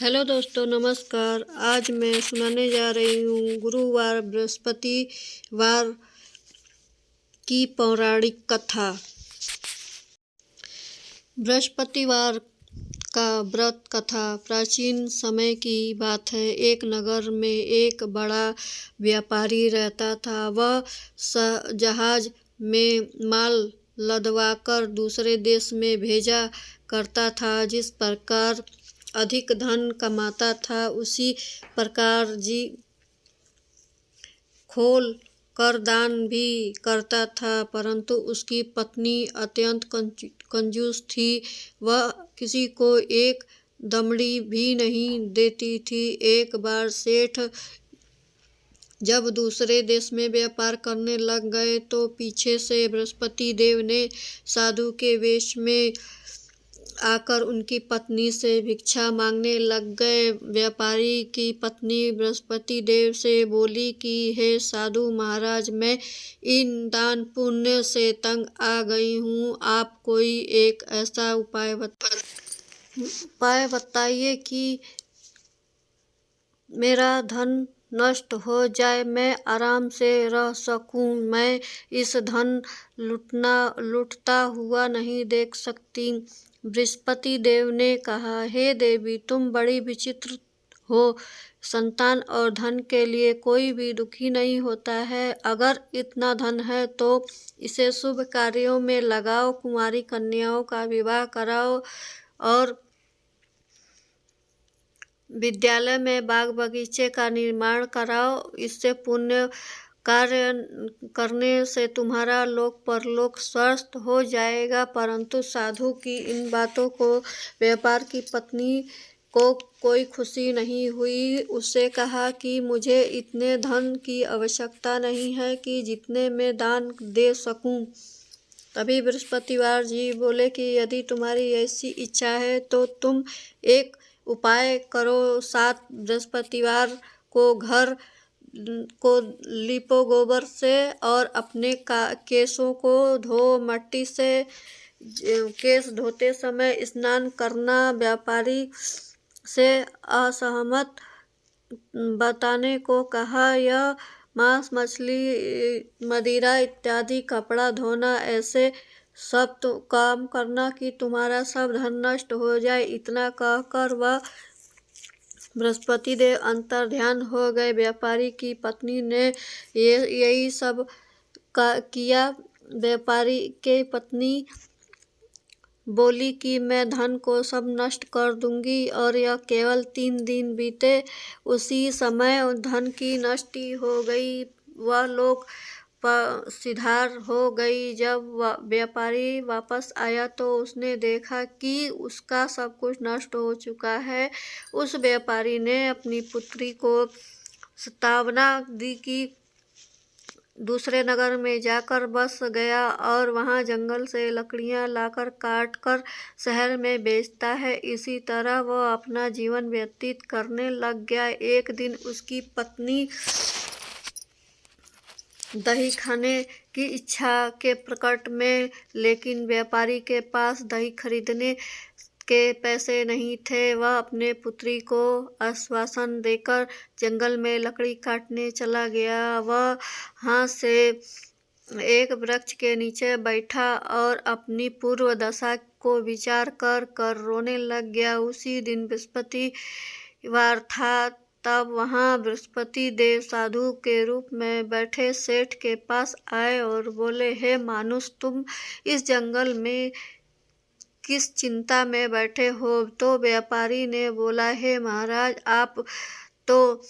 Hello दोस्तों, नमस्कार। आज मैं सुनाने जा रही हूँ गुरुवार बृहस्पतिवार की पौराणिक कथा। बृहस्पतिवार का व्रत कथा प्राचीन समय की बात है। एक नगर में एक बड़ा व्यापारी रहता था। वह जहाज में माल लदवाकर दूसरे देश में भेजा करता था। जिस प्रकार अधिक धन कमाता था, उसी प्रकार जी खोल कर दान भी करता था। परंतु उसकी पत्नी अत्यंत कंजूस थी। वह किसी को एक दमड़ी भी नहीं देती थी। एक बार सेठ जब दूसरे देश में व्यापार करने लग गए तो पीछे से बृहस्पति देव ने साधु के वेश में आकर उनकी पत्नी से भिक्षा मांगने लग गए। व्यापारी की पत्नी बृहस्पति देव से बोली कि हे साधु महाराज, मैं इन दान पुण्य से तंग आ गई हूँ। आप कोई एक ऐसा उपाय बताइए कि मेरा धन नष्ट हो जाए, मैं आराम से रह सकूं। मैं इस धन लुटता हुआ नहीं देख सकती। बृहस्पति देव ने कहा, हे देवी, तुम बड़ी विचित्र हो। संतान और धन के लिए कोई भी दुखी नहीं होता है। अगर इतना धन है तो इसे शुभ कार्यों में लगाओ, कुंवारी कन्याओं का विवाह कराओ और विद्यालय में बाग बगीचे का निर्माण कराओ। इससे पुण्य कार्य करने से तुम्हारा लोक परलोक स्वस्थ हो जाएगा। परंतु साधु की इन बातों को व्यापार की पत्नी को कोई खुशी नहीं हुई। उससे कहा कि मुझे इतने धन की आवश्यकता नहीं है कि जितने में दान दे सकूं। तभी बृहस्पतिवार जी बोले कि यदि तुम्हारी ऐसी इच्छा है तो तुम एक उपाय करो। 7 बृहस्पतिवार को घर को लीपो गोबर से और अपने केशों को धो। मट्टी से केश धोते समय स्नान करना। व्यापारी से असहमत बताने को कहा। यह मांस, मछली, मदिरा इत्यादि कपड़ा धोना, ऐसे सब काम करना कि तुम्हारा सब धन नष्ट हो जाए। इतना कहकर वह बृहस्पति देव अंतर्ध्यान हो गए। व्यापारी की पत्नी ने यही सब किया। व्यापारी के पत्नी बोली कि मैं धन को सब नष्ट कर दूंगी। और यह केवल 3 दिन बीते। उसी समय धन की नष्टि हो गई। वह लोग सिधार हो गई। जब व्यापारी वापस आया तो उसने देखा कि उसका सब कुछ नष्ट हो चुका है। उस व्यापारी ने अपनी पुत्री को सतावना दी कि दूसरे नगर में जाकर बस गया और वहां जंगल से लकड़ियां लाकर काट कर शहर में बेचता है। इसी तरह वह अपना जीवन व्यतीत करने लग गया। एक दिन उसकी पत्नी दही खाने की इच्छा के प्रकट में, लेकिन व्यापारी के पास दही खरीदने के पैसे नहीं थे। वह अपने पुत्री को आश्वासन देकर जंगल में लकड़ी काटने चला गया। वह हाथ से एक वृक्ष के नीचे बैठा और अपनी पूर्व दशा को विचार कर रोने लग गया। उसी दिन बृहस्पतिवार था। तब वहां बृहस्पति देव साधु के रूप में बैठे सेठ के पास आए और बोले, हे मानुष, तुम इस जंगल में किस चिंता में बैठे हो? तो व्यापारी ने बोला, हे महाराज, आप तो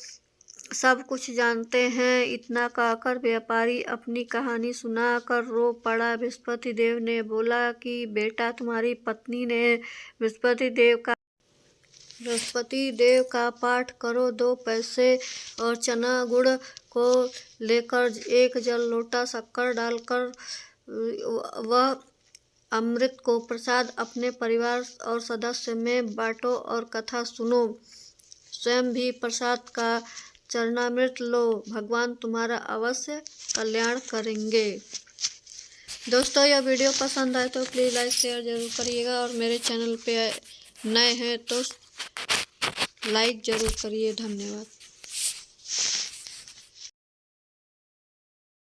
सब कुछ जानते हैं। इतना कहकर व्यापारी अपनी कहानी सुनाकर रो पड़ा। बृहस्पति देव ने बोला कि बेटा, तुम्हारी पत्नी ने बृहस्पति देव का पाठ करो। 2 पैसे और चना गुड़ को लेकर एक जल लोटा शक्कर डालकर वह अमृत को प्रसाद अपने परिवार और सदस्य में बांटो और कथा सुनो। स्वयं भी प्रसाद का चरणामृत लो। भगवान तुम्हारा अवश्य कल्याण करेंगे। दोस्तों, यह वीडियो पसंद आए तो प्लीज़ लाइक शेयर जरूर करिएगा और मेरे चैनल पे नए हैं तो लाइक ज़रूर करिए। धन्यवाद।